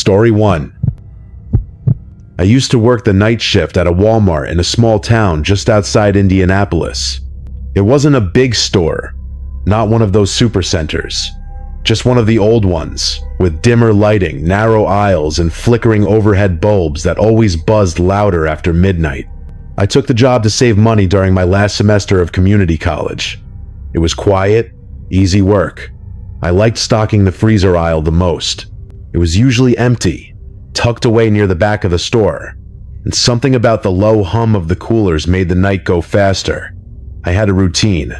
Story 1. I used to work the night shift at a Walmart in a small town just outside Indianapolis. It wasn't a big store, not one of those supercenters, just one of the old ones, with dimmer lighting, narrow aisles, and flickering overhead bulbs that always buzzed louder after midnight. I took the job to save money during my last semester of community college. It was quiet, easy work. I liked stocking the freezer aisle the most. It was usually empty, tucked away near the back of the store, and something about the low hum of the coolers made the night go faster. I had a routine.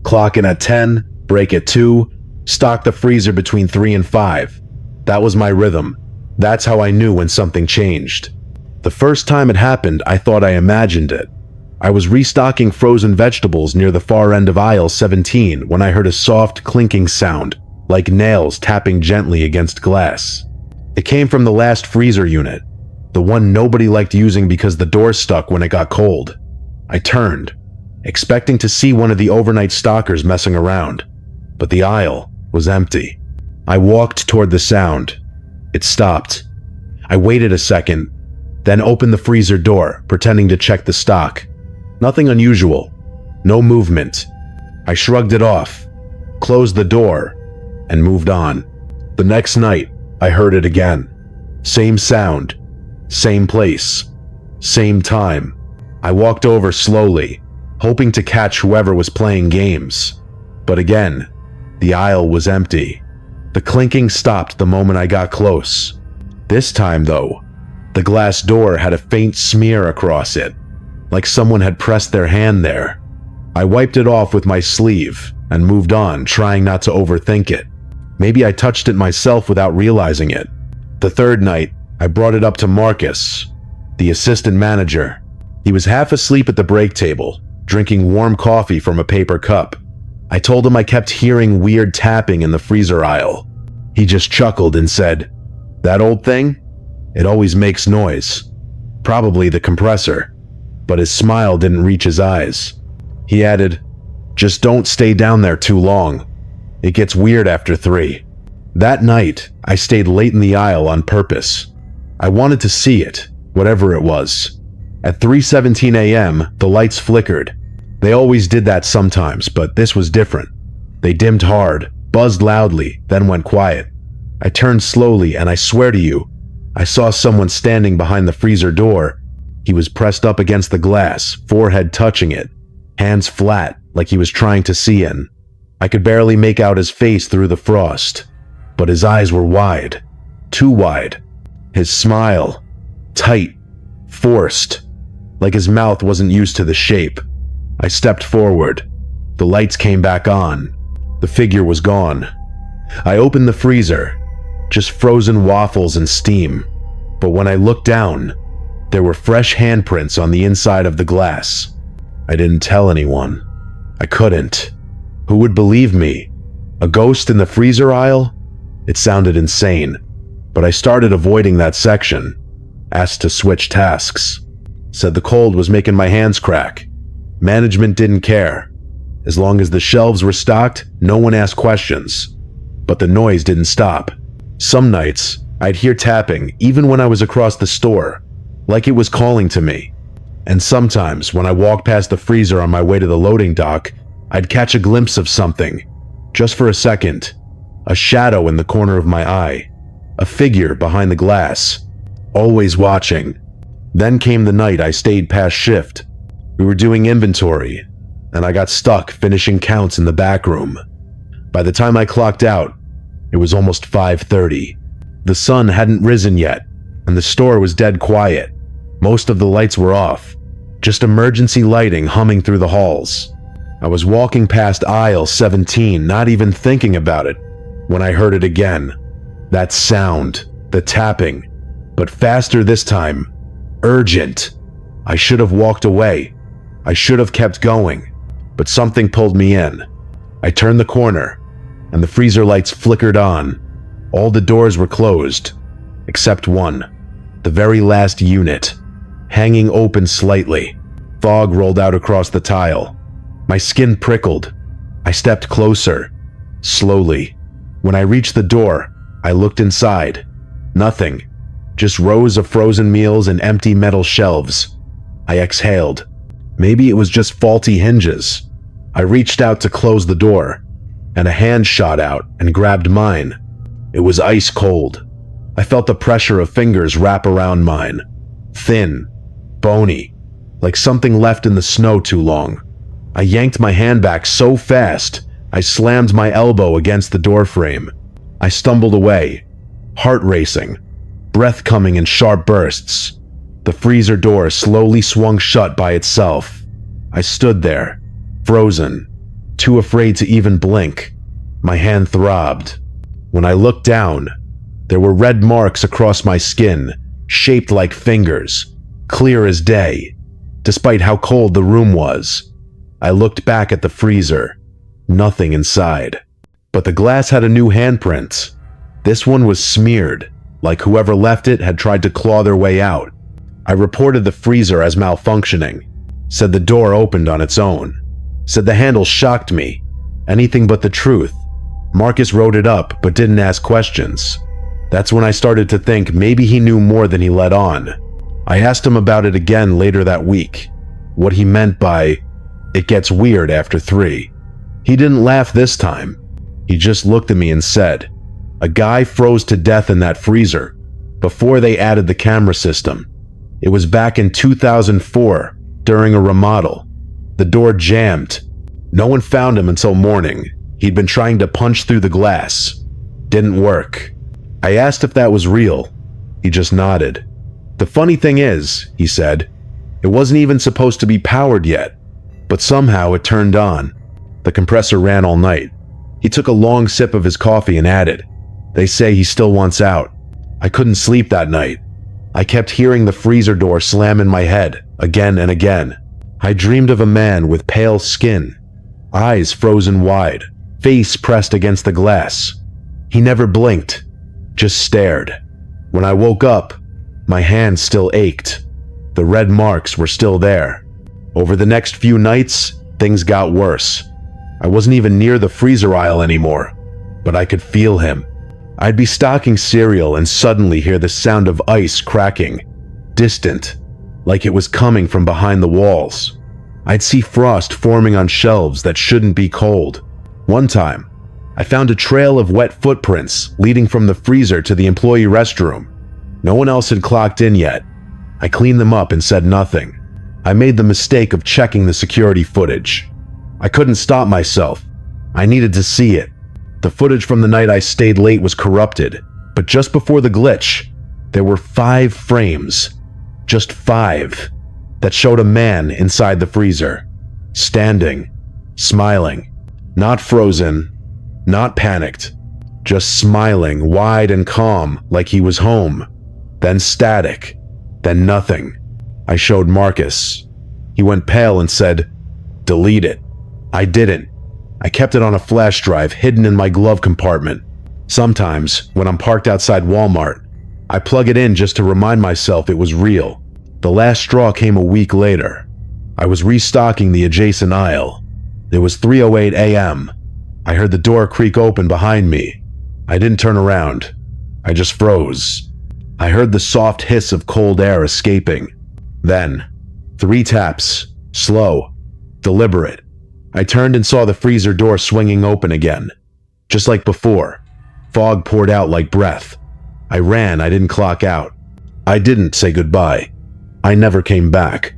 Clock in at 10, break at 2, stock the freezer between 3 and 5. That was my rhythm. That's how I knew when something changed. The first time it happened, I thought I imagined it. I was restocking frozen vegetables near the far end of aisle 17 when I heard a soft clinking sound, like nails tapping gently against glass. It came from the last freezer unit, the one nobody liked using because the door stuck when it got cold. I turned, expecting to see one of the overnight stockers messing around, but the aisle was empty. I walked toward the sound. It stopped. I waited a second, then opened the freezer door, pretending to check the stock. Nothing unusual. No movement. I shrugged it off, closed the door, and moved on. The next night, I heard it again. Same sound, same place, same time. I walked over slowly, hoping to catch whoever was playing games. But again, the aisle was empty. The clinking stopped the moment I got close. This time, though, the glass door had a faint smear across it, like someone had pressed their hand there. I wiped it off with my sleeve and moved on, trying not to overthink it. Maybe I touched it myself without realizing it. The third night, I brought it up to Marcus, the assistant manager. He was half asleep at the break table, drinking warm coffee from a paper cup. I told him I kept hearing weird tapping in the freezer aisle. He just chuckled and said, "That old thing? It always makes noise. Probably the compressor." But his smile didn't reach his eyes. He added, "Just don't stay down there too long. It gets weird after 3. That night, I stayed late in the aisle on purpose. I wanted to see it, whatever it was. At 3:17 a.m., the lights flickered. They always did that sometimes, but this was different. They dimmed hard, buzzed loudly, then went quiet. I turned slowly, and I swear to you, I saw someone standing behind the freezer door. He was pressed up against the glass, forehead touching it, hands flat, like he was trying to see in. I could barely make out his face through the frost, but his eyes were wide, too wide. His smile, tight, forced, like his mouth wasn't used to the shape. I stepped forward. The lights came back on. The figure was gone. I opened the freezer, just frozen waffles and steam. But when I looked down, there were fresh handprints on the inside of the glass. I didn't tell anyone. I couldn't. Who would believe me? A ghost in the freezer aisle? It sounded insane, but I started avoiding that section. Asked to switch tasks. Said the cold was making my hands crack. Management didn't care. As long as the shelves were stocked, no one asked questions. But the noise didn't stop. Some nights, I'd hear tapping even when I was across the store, like it was calling to me. And sometimes, when I walked past the freezer on my way to the loading dock, I'd catch a glimpse of something, just for a second. A shadow in the corner of my eye. A figure behind the glass. Always watching. Then came the night I stayed past shift. We were doing inventory, and I got stuck finishing counts in the back room. By the time I clocked out, it was almost 5:30. The sun hadn't risen yet, and the store was dead quiet. Most of the lights were off, just emergency lighting humming through the halls. I was walking past aisle 17, not even thinking about it, when I heard it again. That sound, the tapping, but faster this time. Urgent. I should have walked away. I should have kept going, but something pulled me in. I turned the corner, and the freezer lights flickered on. All the doors were closed, except one, the very last unit, hanging open slightly. Fog rolled out across the tile. My skin prickled. I stepped closer, slowly. When I reached the door, I looked inside. Nothing. Just rows of frozen meals and empty metal shelves. I exhaled. Maybe it was just faulty hinges. I reached out to close the door, and a hand shot out and grabbed mine. It was ice cold. I felt the pressure of fingers wrap around mine. Thin, bony, like something left in the snow too long. I yanked my hand back so fast, I slammed my elbow against the doorframe. I stumbled away, heart racing, breath coming in sharp bursts. The freezer door slowly swung shut by itself. I stood there, frozen, too afraid to even blink. My hand throbbed. When I looked down, there were red marks across my skin, shaped like fingers, clear as day, despite how cold the room was. I looked back at the freezer. Nothing inside. But the glass had a new handprint. This one was smeared, like whoever left it had tried to claw their way out. I reported the freezer as malfunctioning, said the door opened on its own, said the handle shocked me. Anything but the truth. Marcus wrote it up, but didn't ask questions. That's when I started to think maybe he knew more than he let on. I asked him about it again later that week, what he meant by, "It gets weird after 3. He didn't laugh this time. He just looked at me and said, "A guy froze to death in that freezer, before they added the camera system. It was back in 2004, during a remodel. The door jammed. No one found him until morning. He'd been trying to punch through the glass. Didn't work." I asked if that was real. He just nodded. "The funny thing is," he said, "it wasn't even supposed to be powered yet, but somehow it turned on. The compressor ran all night." He took a long sip of his coffee and added, "They say he still wants out." I couldn't sleep that night. I kept hearing the freezer door slam in my head, again and again. I dreamed of a man with pale skin, eyes frozen wide, face pressed against the glass. He never blinked, just stared. When I woke up, my hand still ached. The red marks were still there. Over the next few nights, things got worse. I wasn't even near the freezer aisle anymore, but I could feel him. I'd be stocking cereal and suddenly hear the sound of ice cracking, distant, like it was coming from behind the walls. I'd see frost forming on shelves that shouldn't be cold. One time, I found a trail of wet footprints leading from the freezer to the employee restroom. No one else had clocked in yet. I cleaned them up and said nothing. I made the mistake of checking the security footage. I couldn't stop myself. I needed to see it. The footage from the night I stayed late was corrupted, but just before the glitch, there were 5 frames, just 5, that showed a man inside the freezer, standing, smiling, not frozen, not panicked, just smiling wide and calm like he was home, then static, then nothing. I showed Marcus. He went pale and said, "Delete it." I didn't. I kept it on a flash drive hidden in my glove compartment. Sometimes, when I'm parked outside Walmart, I plug it in just to remind myself it was real. The last straw came a week later. I was restocking the adjacent aisle. It was 3:08 a.m. I heard the door creak open behind me. I didn't turn around. I just froze. I heard the soft hiss of cold air escaping. Then, 3 taps, slow, deliberate. I turned and saw the freezer door swinging open again. Just like before, fog poured out like breath. I ran, I didn't clock out. I didn't say goodbye. I never came back.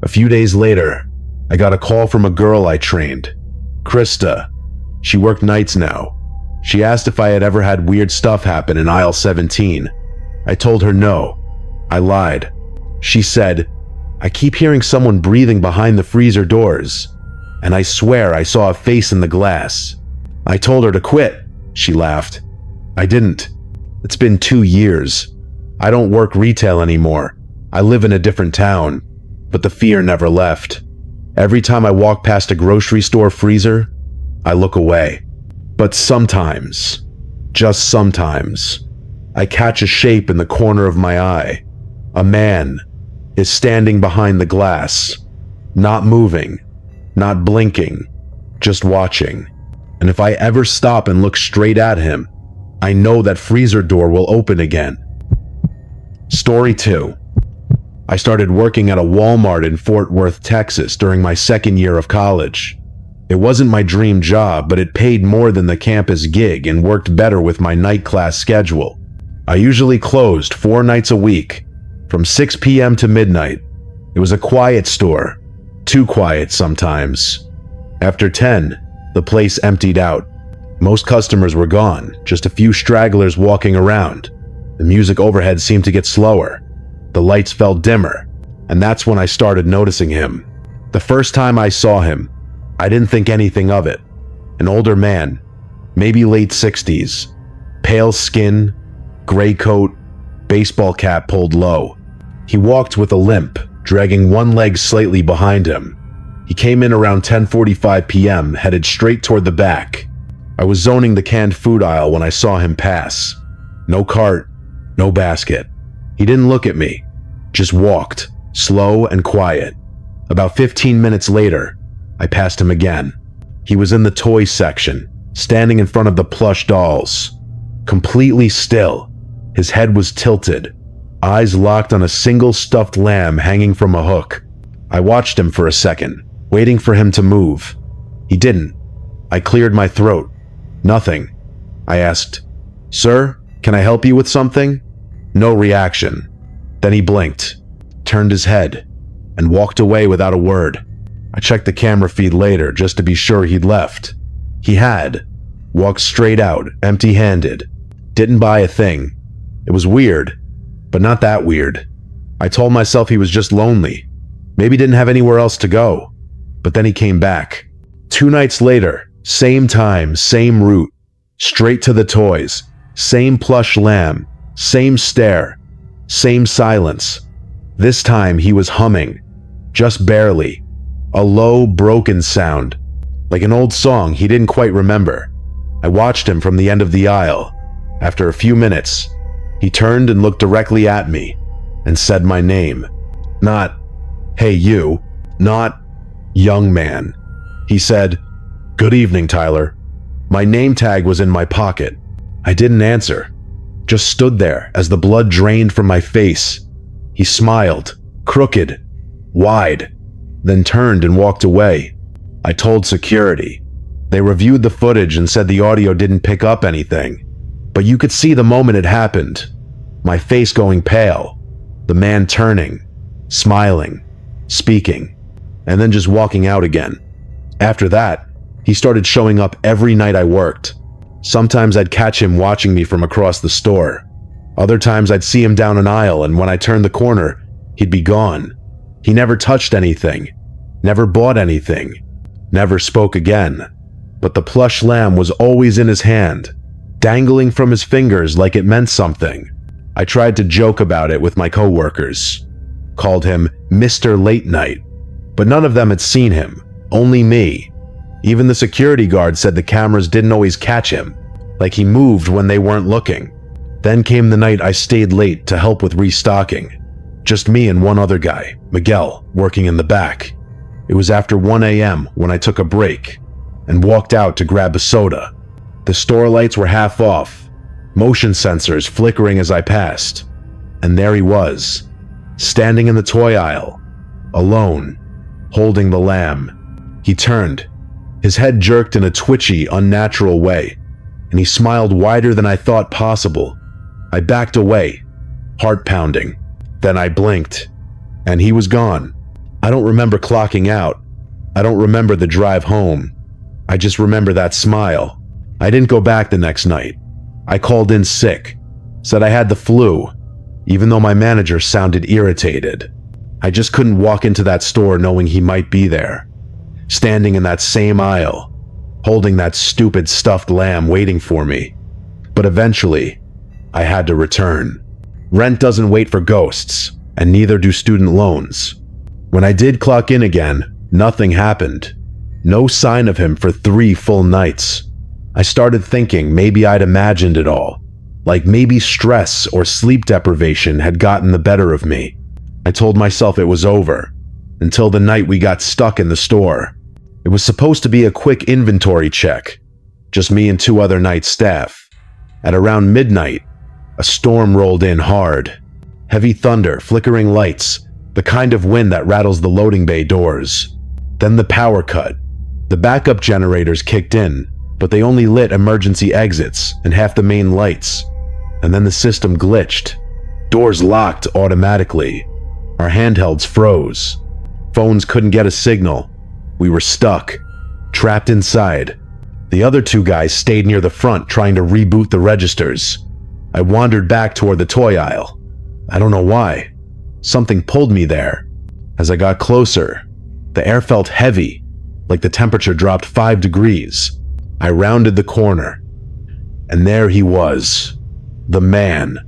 A few days later, I got a call from a girl I trained, Krista. She worked nights now. She asked if I had ever had weird stuff happen in aisle 17. I told her no. I lied. She said, "I keep hearing someone breathing behind the freezer doors, and I swear I saw a face in the glass." I told her to quit. She laughed. I didn't. It's been 2 years. I don't work retail anymore. I live in a different town, but the fear never left. Every time I walk past a grocery store freezer, I look away. But sometimes, just sometimes, I catch a shape in the corner of my eye. A man is standing behind the glass, not moving, not blinking, just watching. And if I ever stop and look straight at him, I know that freezer door will open again. Story 2. I started working at a Walmart in Fort Worth, Texas during my second year of college. It wasn't my dream job, but it paid more than the campus gig and worked better with my night class schedule. I usually closed 4 nights a week, from 6 p.m. to midnight. It was a quiet store, too quiet sometimes. After 10, the place emptied out. Most customers were gone, just a few stragglers walking around. The music overhead seemed to get slower. The lights felt dimmer, and that's when I started noticing him. The first time I saw him, I didn't think anything of it. An older man, maybe late 60s, pale skin, gray coat, baseball cap pulled low. He walked with a limp, dragging one leg slightly behind him. He came in around 10:45 p.m., headed straight toward the back. I was zoning the canned food aisle when I saw him pass. No cart, no basket. He didn't look at me, just walked, slow and quiet. About 15 minutes later, I passed him again. He was in the toy section, standing in front of the plush dolls. Completely still, his head was tilted, eyes locked on a single stuffed lamb hanging from a hook. I watched him for a second, waiting for him to move. He didn't. I cleared my throat. Nothing. I asked, "Sir, can I help you with something?" No reaction. Then he blinked, turned his head, and walked away without a word. I checked the camera feed later just to be sure he'd left. He had. Walked straight out, empty-handed. Didn't buy a thing. It was weird, but not that weird. I told myself he was just lonely. Maybe didn't have anywhere else to go. But then he came back. 2 nights later, same time, same route. Straight to the toys. Same plush lamb. Same stare. Same silence. This time he was humming. Just barely. A low, broken sound. Like an old song he didn't quite remember. I watched him from the end of the aisle. After a few minutes, he turned and looked directly at me and said my name. Not, "Hey you," not, "Young man." He said, "Good evening, Tyler." My name tag was in my pocket. I didn't answer, just stood there as the blood drained from my face. He smiled, crooked, wide, then turned and walked away. I told security. They reviewed the footage and said the audio didn't pick up anything. But you could see the moment it happened. My face going pale, the man turning, smiling, speaking, and then just walking out again. After that, he started showing up every night I worked. Sometimes I'd catch him watching me from across the store. Other times I'd see him down an aisle, and when I turned the corner, he'd be gone. He never touched anything, never bought anything, never spoke again. But the plush lamb was always in his hand, dangling from his fingers like it meant something. I tried to joke about it with my coworkers, called him Mr. Late Night, but none of them had seen him, only me. Even the security guard said the cameras didn't always catch him, like he moved when they weren't looking. Then came the night I stayed late to help with restocking. Just me and one other guy, Miguel, working in the back. It was after 1 a.m. when I took a break and walked out to grab a soda. The store lights were half off, motion sensors flickering as I passed. And there he was, standing in the toy aisle, alone, holding the lamb. He turned. His head jerked in a twitchy, unnatural way, and he smiled wider than I thought possible. I backed away, heart pounding. Then I blinked, and he was gone. I don't remember clocking out. I don't remember the drive home. I just remember that smile. I didn't go back the next night. I called in sick, said I had the flu, even though my manager sounded irritated. I just couldn't walk into that store knowing he might be there, standing in that same aisle, holding that stupid stuffed lamb waiting for me. But eventually, I had to return. Rent doesn't wait for ghosts, and neither do student loans. When I did clock in again, nothing happened. No sign of him for 3 full nights. I started thinking maybe I'd imagined it all, like maybe stress or sleep deprivation had gotten the better of me. I told myself it was over, until the night we got stuck in the store. It was supposed to be a quick inventory check, just me and 2 other night staff. At around midnight, a storm rolled in hard. Heavy thunder, flickering lights, the kind of wind that rattles the loading bay doors. Then the power cut. The backup generators kicked in, but they only lit emergency exits and half the main lights. And then the system glitched. Doors locked automatically. Our handhelds froze. Phones couldn't get a signal. We were stuck, trapped inside. The other two guys stayed near the front trying to reboot the registers. I wandered back toward the toy aisle. I don't know why. Something pulled me there. As I got closer, the air felt heavy, like the temperature dropped 5 degrees. I rounded the corner, and there he was, the man,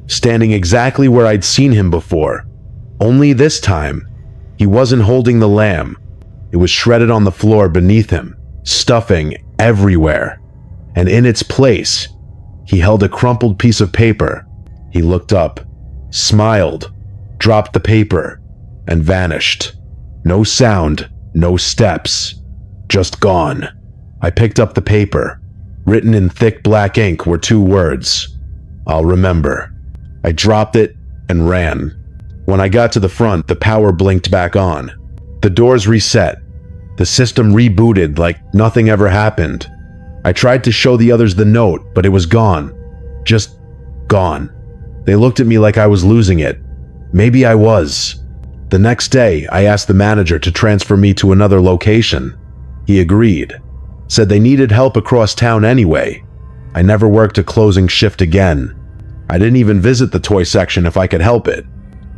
standing exactly where I'd seen him before. Only this time, he wasn't holding the lamb. It was shredded on the floor beneath him, stuffing everywhere. And in its place, he held a crumpled piece of paper. He looked up, smiled, dropped the paper, and vanished. No sound, no steps, just gone. I picked up the paper. Written in thick black ink were 2 words: "I'll remember." I dropped it and ran. When I got to the front, the power blinked back on. The doors reset. The system rebooted like nothing ever happened. I tried to show the others the note, but it was gone. Just gone. They looked at me like I was losing it. Maybe I was. The next day, I asked the manager to transfer me to another location. He agreed. Said they needed help across town anyway. I never worked a closing shift again. I didn't even visit the toy section if I could help it.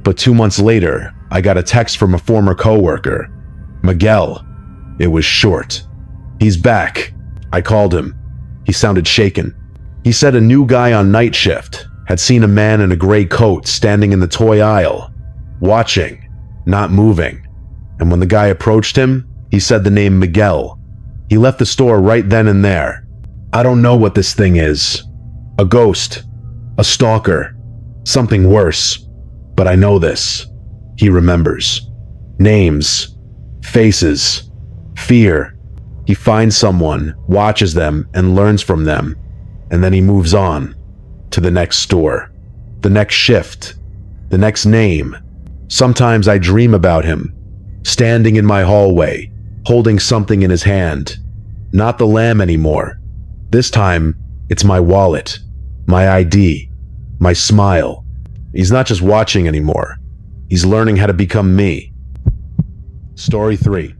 But 2 months later, I got a text from a former coworker. Miguel. It was short. "He's back." I called him. He sounded shaken. He said a new guy on night shift had seen a man in a gray coat standing in the toy aisle, watching, not moving. And when the guy approached him, he said the name Miguel. He left the store right then and there. I don't know what this thing is. A ghost. A stalker. Something worse. But I know this. He remembers. Names. Faces. Fear. He finds someone, watches them, and learns from them. And then he moves on. To the next store. The next shift. The next name. Sometimes I dream about him. Standing in my hallway, holding something in his hand. Not the lamb anymore. This time, it's my wallet. My ID. My smile. He's not just watching anymore. He's learning how to become me. Story 3.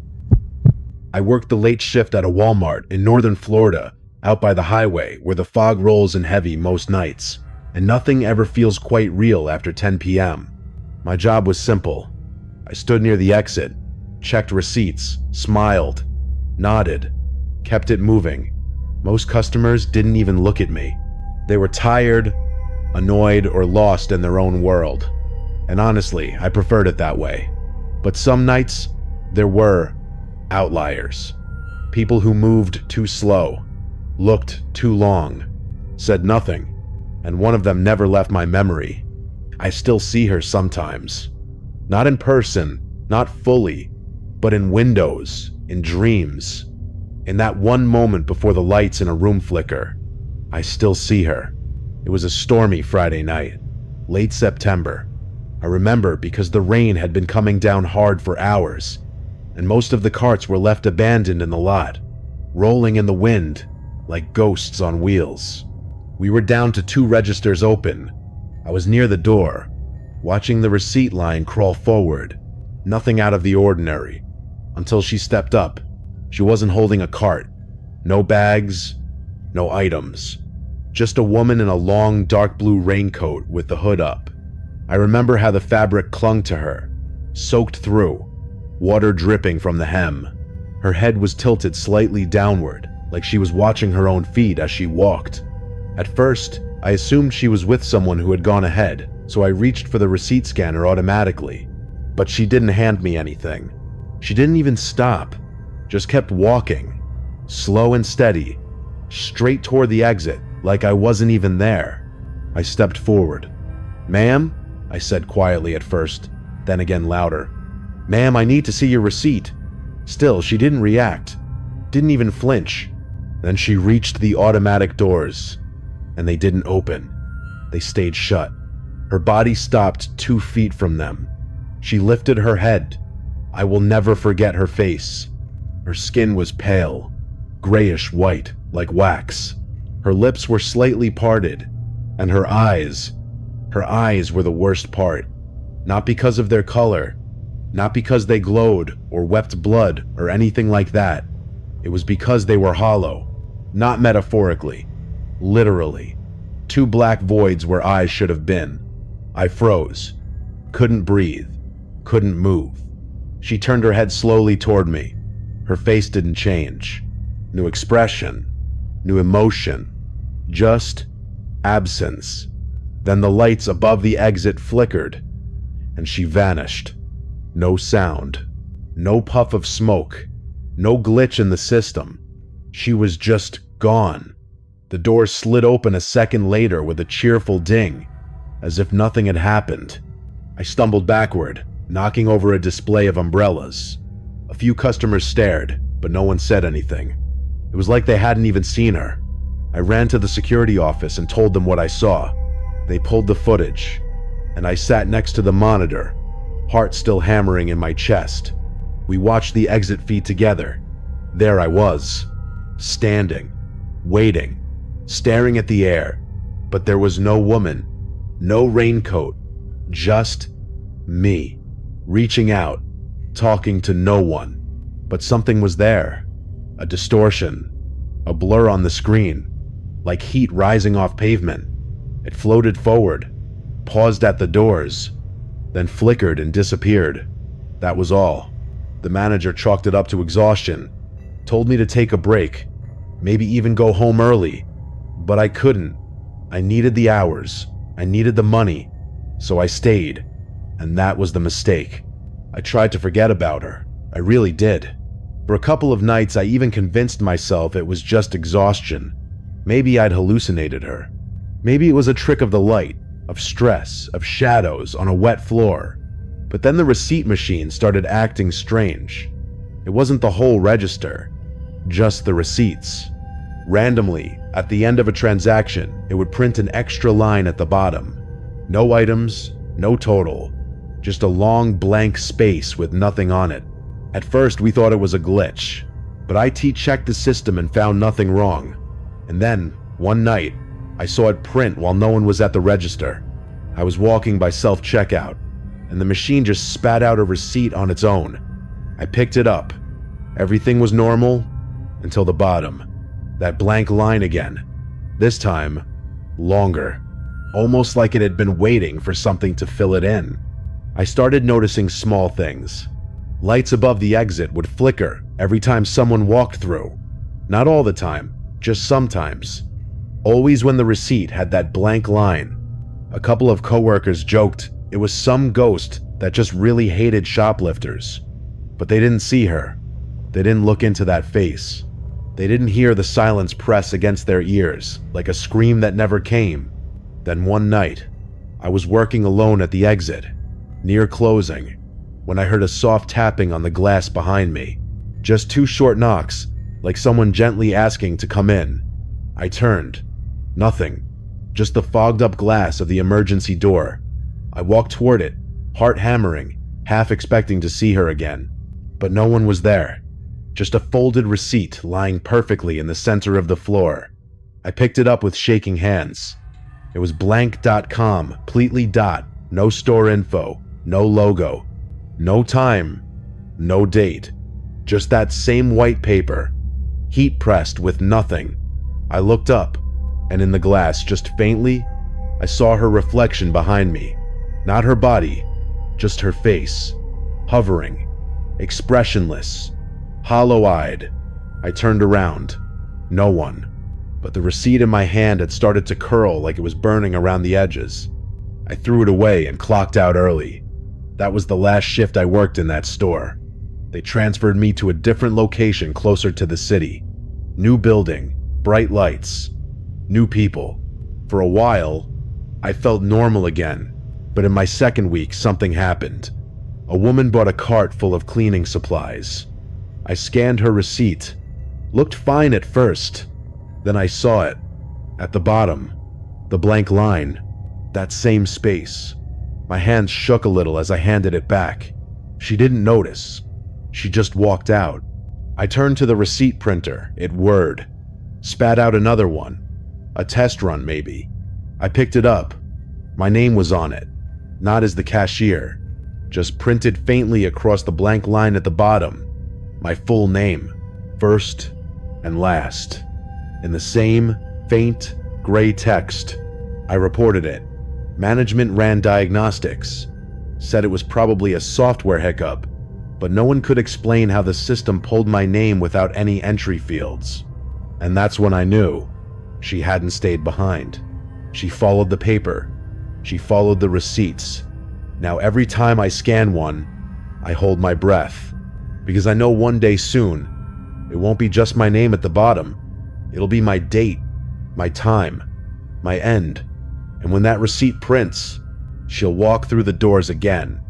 I worked the late shift at a Walmart in northern Florida, out by the highway where the fog rolls in heavy most nights, and nothing ever feels quite real after 10 p.m. My job was simple. I stood near the exit, checked receipts, smiled, nodded, kept it moving. Most customers didn't even look at me. They were tired, annoyed, or lost in their own world. And honestly, I preferred it that way. But some nights, there were outliers. People who moved too slow, looked too long, said nothing, and one of them never left my memory. I still see her sometimes. Not in person, not fully, but in windows, in dreams. In that one moment before the lights in a room flicker, I still see her. It was a stormy Friday night, late September. I remember because the rain had been coming down hard for hours, and most of the carts were left abandoned in the lot, rolling in the wind like ghosts on wheels. We were down to 2 registers open. I was near the door, watching the receipt line crawl forward. Nothing out of the ordinary, until she stepped up. She wasn't holding a cart. No bags, no items. Just a woman in a long dark blue raincoat with the hood up. I remember how the fabric clung to her, soaked through, water dripping from the hem. Her head was tilted slightly downward, like she was watching her own feet as she walked. At first, I assumed she was with someone who had gone ahead, so I reached for the receipt scanner automatically. But she didn't hand me anything. She didn't even stop, just kept walking, slow and steady, straight toward the exit, like I wasn't even there. I stepped forward. "Ma'am?" I said quietly at first, then again louder. "Ma'am, I need to see your receipt." Still, she didn't react, didn't even flinch. Then she reached the automatic doors, and they didn't open. They stayed shut. Her body stopped 2 feet from them. She lifted her head. I will never forget her face. Her skin was pale, grayish white, like wax. Her lips were slightly parted, and her eyes were the worst part. Not because of their color, not because they glowed or wept blood or anything like that. It was because they were hollow, not metaphorically, literally. 2 black voids where eyes should have been. I froze, couldn't breathe, couldn't move. She turned her head slowly toward me. Her face didn't change. New expression, new emotion, just absence. Then the lights above the exit flickered, and she vanished. No sound, no puff of smoke, no glitch in the system. She was just gone. The door slid open a second later with a cheerful ding, as if nothing had happened. I stumbled backward, knocking over a display of umbrellas. A few customers stared, but no one said anything. It was like they hadn't even seen her. I ran to the security office and told them what I saw. They pulled the footage, and I sat next to the monitor, heart still hammering in my chest. We watched the exit feed together. There I was, standing, waiting, staring at the air, but there was no woman, no raincoat, just me, reaching out, talking to no one. But something was there, a distortion, a blur on the screen, like heat rising off pavement. It floated forward, paused at the doors, then flickered and disappeared. That was all. The manager chalked it up to exhaustion, told me to take a break, maybe even go home early, but I couldn't. I needed the hours, I needed the money, so I stayed, and that was the mistake. I tried to forget about her, I really did. For a couple of nights I even convinced myself it was just exhaustion. Maybe I'd hallucinated her. Maybe it was a trick of the light, of stress, of shadows on a wet floor. But then the receipt machine started acting strange. It wasn't the whole register, just the receipts. Randomly, at the end of a transaction, it would print an extra line at the bottom. No items, no total, just a long blank space with nothing on it. At first we thought it was a glitch, but IT checked the system and found nothing wrong. And then, one night, I saw it print while no one was at the register. I was walking by self-checkout, and the machine just spat out a receipt on its own. I picked it up. Everything was normal until the bottom. That blank line again. This time, longer. Almost like it had been waiting for something to fill it in. I started noticing small things. Lights above the exit would flicker every time someone walked through. Not all the time, just sometimes. Always when the receipt had that blank line. A couple of coworkers joked it was some ghost that just really hated shoplifters. But they didn't see her. They didn't look into that face. They didn't hear the silence press against their ears like a scream that never came. Then one night, I was working alone at the exit, near closing, when I heard a soft tapping on the glass behind me. Just 2 short knocks, like someone gently asking to come in. I turned. Nothing. Just the fogged up glass of the emergency door. I walked toward it, heart hammering, half expecting to see her again. But no one was there. Just a folded receipt lying perfectly in the center of the floor. I picked it up with shaking hands. It was blank.com, completely dot, no store info, no logo, no time, no date. Just that same white paper, heat pressed with nothing. I looked up, and in the glass, just faintly, I saw her reflection behind me. Not her body, just her face, hovering, expressionless, hollow-eyed. I turned around. No one. But the receipt in my hand had started to curl like it was burning around the edges. I threw it away and clocked out early. That was the last shift I worked in that store. They transferred me to a different location closer to the city. New building, bright lights, new people. For a while, I felt normal again, but in my second week, something happened. A woman brought a cart full of cleaning supplies. I scanned her receipt. Looked fine at first. Then I saw it. At the bottom, the blank line. That same space. My hands shook a little as I handed it back. She didn't notice. She just walked out. I turned to the receipt printer. It whirred. Spat out another one. A test run, maybe. I picked it up. My name was on it. Not as the cashier. Just printed faintly across the blank line at the bottom. My full name. First and last. In the same faint, gray text. I reported it. Management ran diagnostics. Said it was probably a software hiccup, but no one could explain how the system pulled my name without any entry fields. And that's when I knew she hadn't stayed behind. She followed the paper. She followed the receipts. Now every time I scan one, I hold my breath, because I know one day soon, it won't be just my name at the bottom. It'll be my date, my time, my end. And when that receipt prints, she'll walk through the doors again,